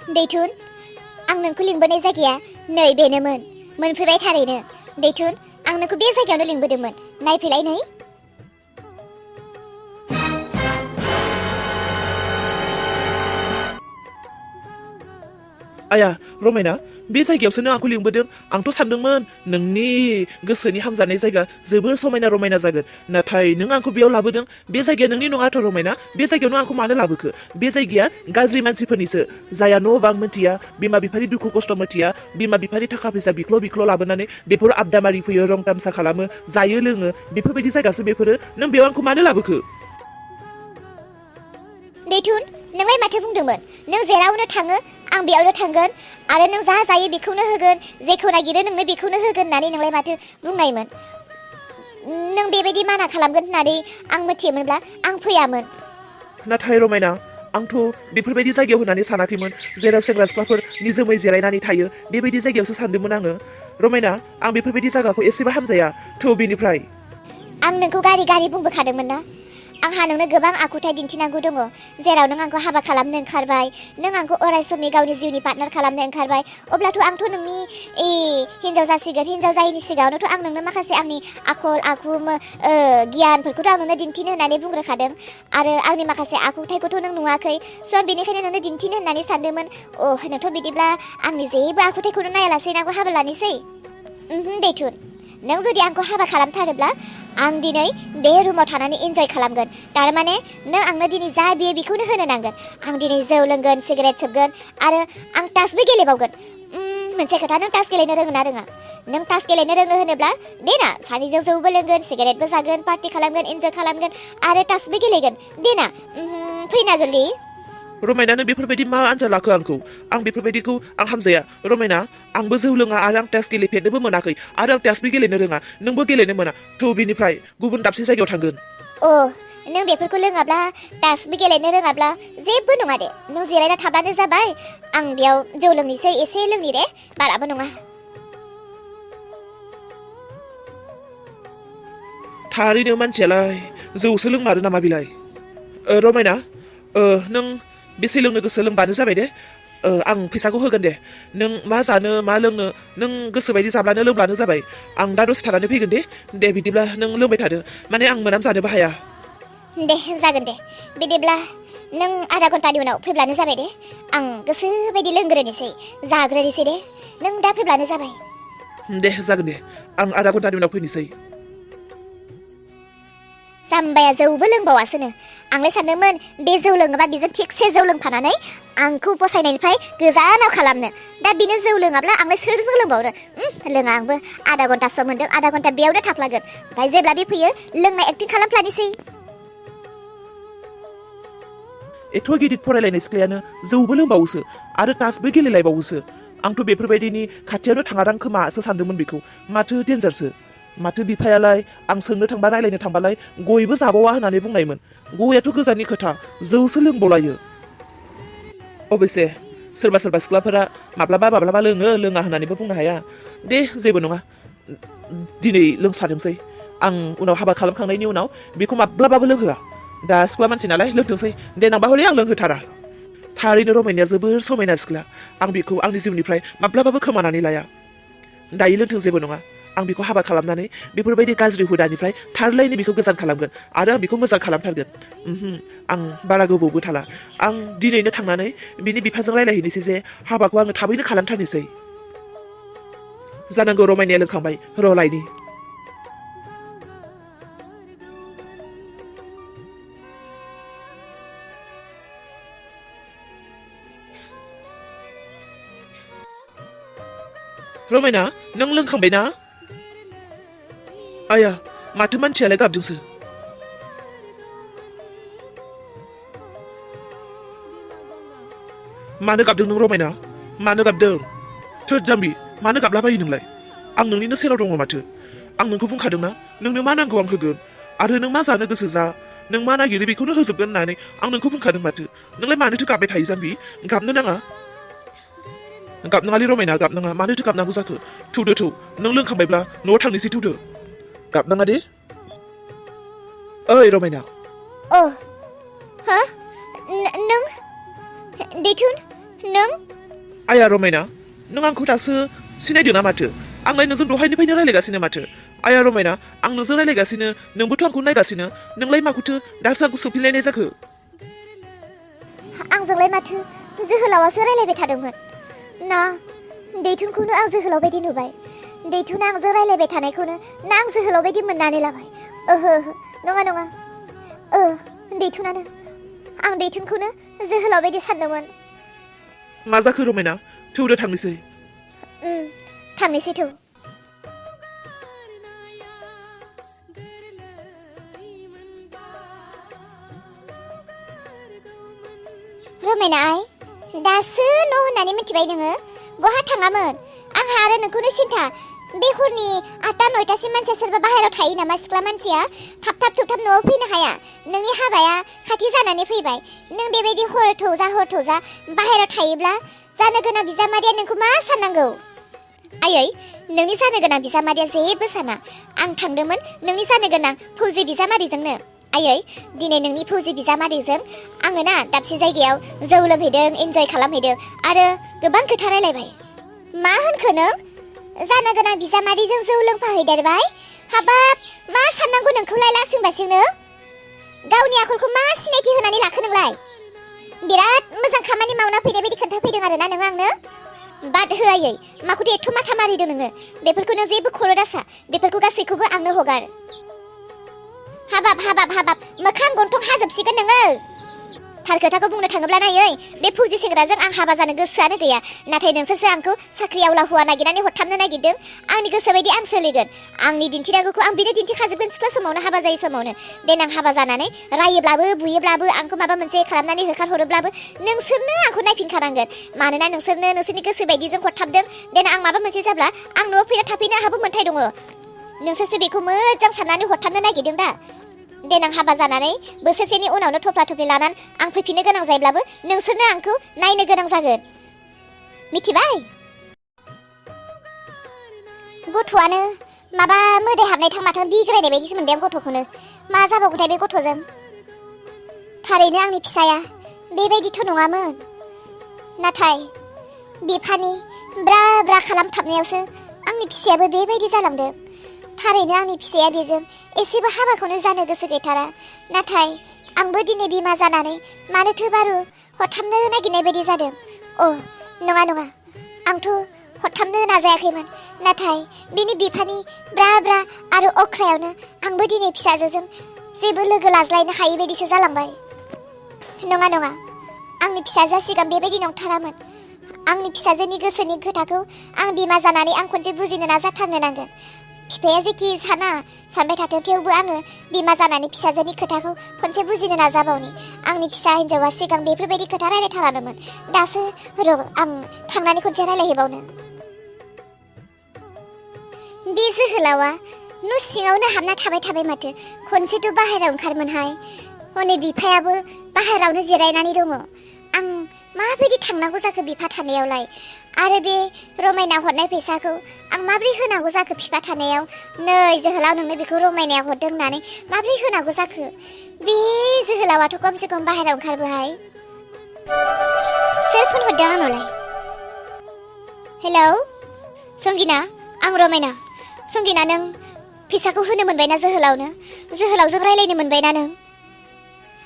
दैथुन आं नोंखौ लिंबोनाय जायगाया नै बेनोमोन मोनफैबाय थारैनो दैथुन आं नोंखौ बे जायगायावनो लिंबोदोंमोन नायफैलाय नै आया रमायना बे जायगायावसो नों आंखौ लिंबोदों आंथ' सानदोंमोन नोंनि गोसोनि हामजानाय जायगा जोबोर समायना रमायना जागोन नाथाय नों आंखौ बेयाव लाबोदों बे जायगाया नोंनि नङाथ' रमायना बे जायगायाव नों आंखौ मानो लाबोखो बे जायगाया गाज्रि मानसिफोरनिसो जायहा न' बां मिथिया बिमा बिफानि दुखु खस्थ' मिथिया बिमा बिफानि थाखा फैसा बिख्ल' लाबोनानै बेफोर आबदामारि फैयो रं तामसा खालामो जायो लोङो बेफोरबायदि जायगासो बेफोरो नों बेयाव आंखौ मानो लाबोखो दैथुन नोंलाय माथो बुंदोंमोन नों जेरावनो थाङो आं बेयावनो थांगोन आरो नों जा जायो बेखौनो होगोन जेखौ नागिरो नोंनो बेखौनो होगोन होननानै नोंलाय माथो बुंनायमोन नों बेबायदि माना खालामगोन होननानै आं मिथियोमोनब्ला आं फैयामोन नाथाय रमायना आंथ' बेफोरबायदि जायगायाव होननानै सानाखैमोन जेराव सेंग्रा सिख्लाफोर निजोमै जिरायनानै थायो बेबायदि जायगायावसो सानदोंमोन आङो रमायना आं बेफोरबायदि जायगाखौ एसेबो हामजाया थौ बेनिफ्राय आं नोंखौ गारि बुंबोखादोंमोन ना आंहा नोंनो गोबां आखुथाय दिन्थिनांगौ दङ जेराव नों आंखौ हाबा खालामनो ओंखारबाय नों आंखौ अराय समनि गावनि जिउनि पार्टनार खालामनो ओंखारबाय अब्लाथ' आंथ' नोंनि हिन्जाव जासिगोन हिन्जाव जायैनि सिगाङावनोथ' आं नोंनो माखासे आंनि आखल आखु गियानफोरखौथ' आं नोंनो दिन्थिनो होननानै बुंग्रोखादों आरो आंनि माखासे आखुथायखौथ' नों नुवाखै स' आं बेनिखायनो नोंनो दिन्थिनो होननानै सानदोंमोन नोंथ' बिदिब्ला आंनि जेबो आखुथायखौनो नायालासे आंखौ हाबा लानोसै दैथुन नों जुदि आंखौ हाबा खालामथारोब्ला आं दिनै बे रुमाव थानानै एन्जय खालामगोन थारमाने नों आंनो दिनै जा बियो बेखौनो होनो नांगोन आं दिनै जौ लोंगोन सिगारेट सोबगोन आरो आं तासबो गेलेबावगोन मोनसे खोथा नों तास गेलेनो रोङो ना रोङा नों तास गेलेनो रोङो होनोब्ला देना सानैजों जौबो लोंगोन सिगारेटबो जागोन पार्टि खालामगोन एन्जय खालामगोन आरो तासबो गेलेगोन देना फैना जल्दि रमायनानो बेफोरबायदि मा आनजाद लाखो आं बेफोरबायदिखौ आं हामजाया रमायना आंबो जौ लोङा आरो आं तास गेलेफेरनोबो मोनाखै आरो आं तासबो गेलेनो रोङा नोंबो गेलेनो मोना थौ बेनिफ्राय गुबुन दाबसे जायगायाव थांगोन नों बेफोरखौ लोङाब्ला तासबो गेलेनो रोङाब्ला जेबो नङा दे नों जिरायना थाबानो जाबाय आं बेयाव जौ लोंनोसै एसे लोंनि दे बाराबो नङा थारैनो मानसियालाय जौसो लोंमारो नामा बिलाय रमायना नों बेसे लोंनो गोसो लोंबानो जाबाय दे आं फैसाखौ होगोन दे नों मा जानो मा लोंनो नों गोसोबायदि जाब्लानो लोंब्लानो जाबाय आं दा दसे थानानै फैगोन दे बिदिब्ला नों लोंबाय थादो माने आं मोनाम जानोबो हाया दे जागोन दे बिदिब्ला नों आधा घन्टानि उनाव फैब्लानो जाबाय दे आं गोसोबायदि लोंग्रोनोसै जाग्रोनोसै दे नों दा फैब्लानो जाबाय दे जागोन दे आं आधा घन्टानि उनाव फैनोसै जाम्बाया जौबो लोंबावासोनो आंलाय सानदोंमोन बे जौ लोङोबा बेजों थिगसे जौ लोंफानानै आंखौ फसायनायनिफ्राय गोजानाव खालामनो दा बेनो जौ लोङाब्ला आंलाय सोरजों लोंबावनो लोङा आंबो आधा घन्टा सम मोनदों आधा घन्टा बेयावनो थाफ्लागोन ओमफ्राय जेब्ला बे फैयो लोंनाय एक्टिं खालामफ्लानोसै एथ' गिदिर फरायलायनाय सिख्लायानो जौबो लोंबावोसो आरो तासबो गेलेलायबावोसो आंथ' बेफोरबायदिनि खाथियावनो थाङादां खोमासो सानदोंमोन बेखौ माथो डेन्जारसो माथो बिफायालाय आं सोंनो थांबा रायलायनो थांबालाय गयबो जाबावा होननानै बुंनायमोन गयाथ' गोजाननि खोथा जौसो लोंबावलायो अबयसे सोरबा सिख्लाफोरा माब्लाबा लोङा होननानैबो बुंनो हाया दे जेबो नङा दिनै लोंसादोंसै आं उनाव हाबा खालामखांनायनि उनाव बेखौ माब्लाबाबो लोंहोआ दा सिख्ला मानसि नालाय लोंथोंसै देनांबा हले आं लोंहोथारा थारैनो रमायनाया जोबोर समायना सिख्ला आं बेखौ आंनि जिउनिफ्राय माब्लाबाबो खोमानानै लाया दायो लोंथों जेबो नङा आं बेखौ हाबा खालामनानै बेफोरबायदि गाज्रि हुदानिफ्राय थारलायनो बेखौ गोजान खालामगोन आरो आं बेखौ मोजां खालामथारगोन आं बारा गोबावबो थाला आं दिनैनो थांनानै बिनि बिफाजों रायलायहैनोसै जे हाबाखौ आङो थाबैनो खालामथारनोसै जानांगौ रमायनाया लोंखांबाय र' लायनि रमायना नों लोंखांबाय ना आया माथो मानसियालाय गाबदोंसो मानो गाबदों नों रमायना मानो गाबदों थोद जाम्बि मानो गाबलाबायो नोंलाय आं नोंनिनो सेराव दङ माथो आं नोंखौ बुंखादोंना नोंनो मा नांगौ आं होगोन आरो नों मा जानो गोसो जा नों मा नागिरो बेखौनो होजोबगोन होननानै आं नोंखौ बुंखादों माथो नोंलाय मानोथो गाबबाय थायो जाम्बि गाबनो नाङा गाबनाङालै रमायना गाबनाङा मानोथो गाबनांगौ जाखो थौदो नों लोंखांबायब्ला न'आव थांनोसै थौदो गाबनाङा दे ओइ रमायना नों दैथुन नों आया रमायना नों आंखौ दासो सिनायदों ना माथो आंलाय नोंजों दहायनिफ्रायनो रायलायगासिनो माथो आया रमायना आं नोंजों रायलायगासिनो नोंबोथ' आंखौ नायगासिनो नोंलाय माखौथो दासो आंखौ सोंफिनलायनाय जाखो आंजोंलाय माथो जोहोलावासो रायलायबाय थादोंमोन ना दैथुनखौनो आं जोहोलाव बायदि नुबाय दैथुना आंजों रायलायबाय थानायखौनो ना आं जोहोलाव बायदि मोननानै लाबाय ओहो नङा नङा दैथुनानो आं दैथुनखौनो जोहोलाव बायदि सानदोंमोन मा जाखो रमायना थौदो थांनोसै थांनोसै थौ रमायना आइ दासो न' होननानै मिथिबाय नोङो बहा थाङामोन आंहा आरो नोंखौनो सिन्था बे हरनि 8टा 9टासिम मानसिया सोरबा बाहेरायाव थायो नामा सिख्ला मानसिया थाब थाब न'आव फैनो हाया नोंनि हाबाया खाथि जानानै फैबाय नों बेबायदि हर थौजा बाहेरायाव थायोब्ला जानो गोनां बिजामादैया नोंखौ मा साननांगौ आयै नोंनि जानो गोनां बिजामादैया जेबो साना आं थांदोंमोन नोंनि जानो गोनां फौजि बिजामादैजोंनो आयै दिनै नोंनि फौजि बिजामादैजों आङो ना दाबसे जायगायाव जौ लोंहैदों एन्जय खालामहैदों आरो गोबां खोथा रायलायबाय मा होनखो नों जानो गोनां बिजामादैजों जौ लोंफाहैदेरबाय हाबाब मा साननांगौ नोंखौलाय लासिंबासिंनो गावनि आखलखौ मा सिनायथि होनानै लाखो नोंलाय बिराद मोजां खामानि मावना फैनाय बायदि खोन्थाफैदों आरोना नों आंनो बाद होआयै माखौथो एथ' माथा मारिदों नोङो बेफोरखौ नों जेबो खर' दासा बेफोरखौ गासैखौबो आंनो हगार हाबाब मोखां गन्थं हाजोबसिगोन नोङो थार खोथाखौ बुंनो थाङोब्ला नायै बे फौजि सेंग्राजों आं हाबा जानो गोसोआनो गैया नाथाय नोंसोरसो आंखौ साख्रि आवला हौवा नागिरनानै हरथाबनो नागिरदों आंनि गोसो बायदि आं सोलिगोन आंनि दिन्थिनांगौखौ आं बिनो दिन्थिखाजोबगोन सिख्ला समावनो हाबा जायै समावनो देनां हाबा जानानै रायोब्लाबो बुयोब्लाबो आंखौ माबा मोनसे खालामनानै होखारहरोब्लाबो नोंसोरनो आंखौ नायफिनखानांगोन मानोना नोंसोरनो नोंसोरनि गोसो बायदिजों हरथाबदों देनां आं माबा मोनसे जाब्ला आं न'आव फैना थाफैनो आंहाबो मोन्थाय दङ नोंसोरसो बेखौ मोजां साननानै हरथाबनो नागिरदों दा देनां हाबा जानानै बोसोरसेनि उनावनो थफ्ला थफ्लि लानानै आं फैफिननो गोनां जायोब्लाबो नोंसोरनो आंखौ नायनो गोनां जागोन मिथिबाय गथ'आनो माबा मोदाय हाबनाय थांमाथां बिग्रायनाय बायदिसो मोनबाय आं गथ'खौनो मा जाबावगोथाय बे गथ'जों थारैनो आंनि फिसाया बेबायदिथ' नङामोन नाथाय बिफानि ब्रा खालामथाबनायावसो आंनि फिसायाबो बेबायदि जालांदों थारैनो आंनि फिसाया बेजों एसेबो हाबाखौनो जानो गोसो गैथारा नाथाय आंबो दिनै बिमा जानानै मानोथो बारु हरथाबनो नागिरनाय बायदि जादों नङा आंथ' हरथाबनो नाजायाखैमोन नाथाय बिनि बिफानि ब्रा आरो अख्रायावनो आंबो दिनै फिसाजोजों जेबो लोगो लाज्लायनो हायै बायदिसो जालांबाय नङा आंनि फिसाजोआ सिगां बेबायदि नंथारामोन आंनि फिसाजोनि गोसोनि खोथाखौ आं बिमा जानानै आं खनसे बुजिनो नाजाथारनो नांगोन बिफाया जेखि सानबाय थाथों थेवबो आङो बिमा जानानै फिसाजोनि खोथाखौ खनसे बुजिनो नाजाबावनि आंनि फिसा हिन्जावा सिगां बेफोरबायदि खोथा रायलायथारानोमोन दासो आं थांनानै खनसे रायलायहैबावनो बे जोहोलावा न' सिङावनो हाबना थाबाय माथो खनसेथ' बाहेरायाव ओंखारमोनहाय हनै बिफायाबो बाहेरायावनो जिरायनानै दङ आं माबायदि थांनांगौ जाखो बिफा थानायावलाय आरो बे रमायना हरनाय फैसाखौ आं माबोरै होनांगौ जाखो बिफा थानायाव नै जोहोलाव नोंनो बेखौ रमायनाया हरदों होननानै माबोरै होनांगौ जाखो बे जोहोलावाथ' खमसे खम बाहेरायाव ओंखारबोहाय सोर फन हरदों आंनावलाय हेलौ संगिना आं रमायना संगिना नों फैसाखौ होनो मोनबायना जोहोलावजों रायलायनो मोनबायना नों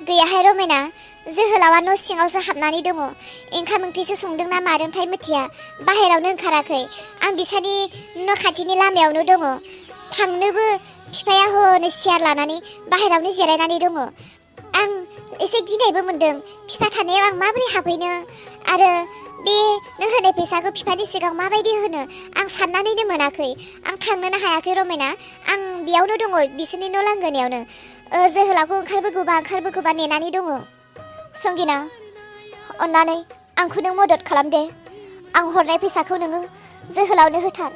गैयाहाय रमायना जोहोलावा न' सिङावसो हाबनानै दङ ओंखाम ओंख्रिसो संदोंना मादोंथाय मिथिया बाहेरायावनो ओंखाराखै आं बिसानि न' खाथिनि लामायावनो दङ थांनोबो बिफाया हनै सियार लानानै बाहेरायावनो जिरायनानै दङ आं एसे गिनायबो मोनदों बिफा थानायाव आं माबोरै हाबहैनो आरो बे नों होनाय फैसाखौ बिफानि सिगां माबायदि होनो आं साननानैनो मोनाखै आं थांनोनो हायाखै रमायना आं बेयावनो दङ बिसोरनि न' लांगोनायावनो जोहोलावखौ ओंखारबोगौबा नेनानै दङ संगिना अन्नानै आंखौ नों मदद खालाम दे आं हरनाय फैसाखौ नोङो जोहोलावनो होथार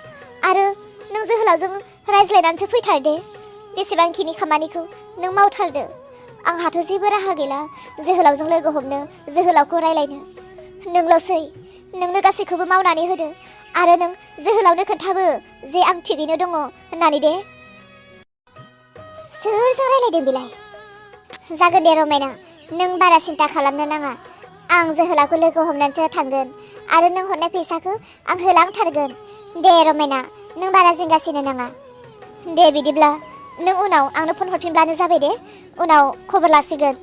आरो नों जोहोलावजों रायज्लायनानैसो फैथार दे बेसेबांखिनि खामानिखौ नों मावथारदो आंहाथ' जेबो राहा गैला जोहोलावजों लोगो हमनो जोहोलावखौ रायलायनो नोंल'सै नोंनो गासैखौबो मावनानै होदो आरो नों जोहोलावनो खोन्थाबो जे आं थिगैनो दङ होननानै दे सोरजों रायलायदों बेलाय जागोन दे रमायना नों बारा सिन्था खालामनो नाङा आं जोहोलावखौ लोगो हमनानैसो थांगोन आरो नों हरनाय फैसाखौ आं होलांथारगोन। दे रमायना, नों बारा जिंगासिनो नाङा। दे बिदिब्ला नों उनाव आंनो फन हरफिनब्लानो जाबाय दे, उनाव खबर लासिगोन।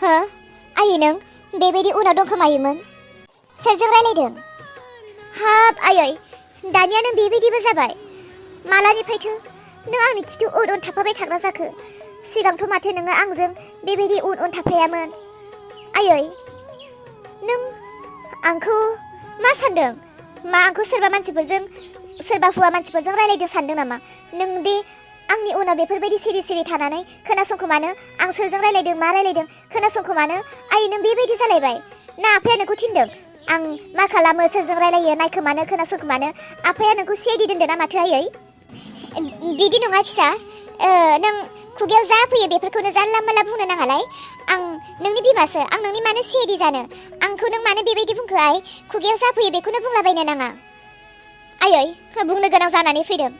हो आयै, नों बेबायदि उनाव दंखोमायोमोन? सोरजों रायलायदों? हाब आयै, दानिया नों बेबायदिबो जाबाय। मालानिफ्रायथो नों आंनि खिथु उन उन थाफाबाय थाग्रा जाखो? सिगांथ' माथो नोङो आंजों बेबायदि उन उन थाफायामोन। आयै, नों आंखौ मा सानदों? मा आंखौ सोरबा हौवा मानसिफोरजों रायलायदों सानदों नामा? नों दे आंनि उनाव बेफोरबायदि सिरि सिरि थानानै खोनासंखोमानो आं सोरजों रायलायदों मा रायलायदों खोनासंखोमानो? आयै, नों बेबायदि जालायबाय ना आफाया नोंखौ थिनदों? आं मा खालामो, सोरजों रायलायो नायखोमानो खोनासंखोमानो आफाया नोंखौ सिआइडि दोनदों ना माथो आयै? बिदि नङा फिसा, नों खुगायाव जा फैयो बेफोरखौनो जानला मोनला बुंनो नाङालाय। आं नोंनि बिमासो, आं नोंनि मानो सिआइडि जानो? आंखौ नों मानो बेबायदि बुंखो आइ? खुगायाव जा फैयो बेखौनो बुंलाबायनो नाङा। आयै, बुंनो गोनां जानानै फैदों।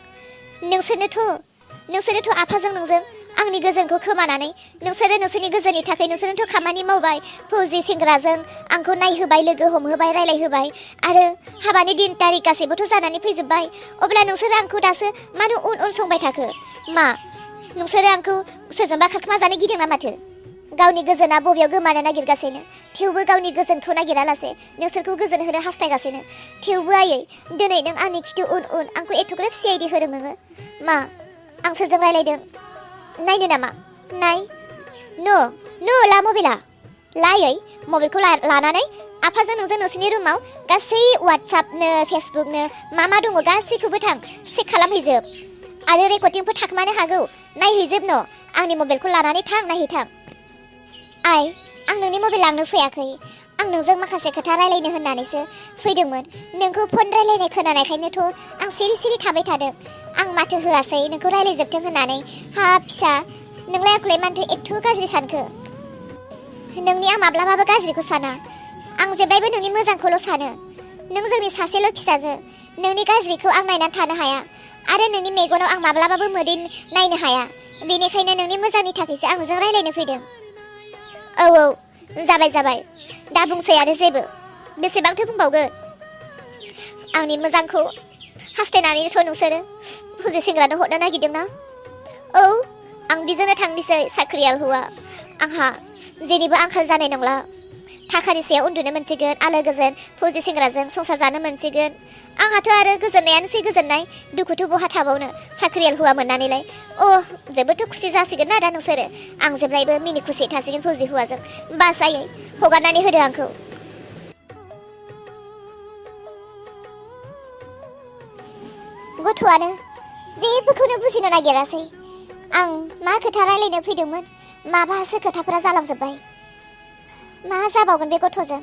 नोंसोरनोथ' आफाजों नोंजों आंनि गोजोनखौ खोमानानै नोंसोरनि गोजोननि थाखाय नोंसोरनोथ' खामानि मावबाय। फौजि सेंग्राजों आंखौ नायहोबाय, लोगो हमहोबाय, रायलायहोबाय आरो हाबानि दिन तारिख गासैबोथ' जानानै फैजोब्बाय। अब्ला नोंसोरो आंखौ दासो मानो उन उन संबाय थाखो? मा नोंसोरो आंखौ सोरजोंबा खारखोमा जानो गिदों ना माथो? गावनि गोजोना बबेयाव गोमानो नागिरगासिनो, थेवबो गावनि गोजोनखौ नागिरालासे नोंसोरखौ गोजोन होनो हास्थायगासिनो। थेवबो आयै, दिनै नों आंनि खिथु उन उन आंखौ एथ'ग्राब सिआइडि होदों नोङो। मा आं सोरजों रायलायदों नायनो नामा? नाय, नो ला मबाइला। लायै मबाइलखौ लानानै आफाजों नोंजों नोंसोरनि रुमाव गासै वाट्सएपनो फेसबुकनो मा दङ गासैखौबो थां चेक खालामहैजोब। आरो रेकर्डिंफोर थाखोमानो हागौ, नायहैजोब न'। आंनि मबाइलखौ लानानै थां, नायहैथां। आइ, आं नोंनि मबाइल लांनो फैयाखै। आं नोंजों माखासे खोथा रायलायनो होननानैसो फैदोंमोन। नोंखौ फन रायलायनाय खोनानायखायनोथ' आं सिरि सिरि थाबाय थादों। आं माथो होआसै नोंखौ रायलायजोबथों होननानै। हाब फिसा, नोंलाय आंखौलाय मानोथो एथ' गाज्रि सानखो? नोंनि आं माब्लाबाबो गाज्रिखौ साना। आं जेब्लायबो नोंनि मोजांखौल' सानो। नों जोंनि सासेल' फिसाजो। नोंनि गाज्रिखौ आं नायनानै थानो हाया आरो नोंनि मेगनाव आं माब्लाबाबो मोदै नायनो हाया। बेनिखायनो नोंनि मोजांनि थाखायसो आं नोंजों रायलायनो फैदों। औ, जाबाय दा बुंसै आरो जेबो। बेसेबांथो बुंबावगोन? आंनि मोजांखौ हास्थायनानैथ' नोंसोरो फुजि सेंग्रानो हरनो नागिरदोंना? औ, आं बिजोंनो थांनोसै। साख्रियाल हौवा, आंहा जेनिबो आंखाल जानाय नंला। थाखानि सायाव उन्दुनो मोनसिगोन, आलो गोजोन फौजि सेंग्राजों संसार जानो मोनसिगोन। आंहाथ' आरो गोजोननायानोसै गोजोननाय, दुखुथ' बहा थाबावनो साख्रियाल हौवा मोननानैलाय। जोबोदथ' खुसि जासिगोन ना दा नोंसोरो। आं जेब्लायबो मिनि खुसि थासिगोन फौजि हौवाजों। बास आयै, हगारनानै होदो आंखौ। गथ'आनो जेबोखौनो बुजिनो नागिरासै। आं मा खोथा रायलायनो फैदोंमोन, माबासो खोथाफोरा जालांजोब्बाय। मा जाबावगोन बे गथ'जों?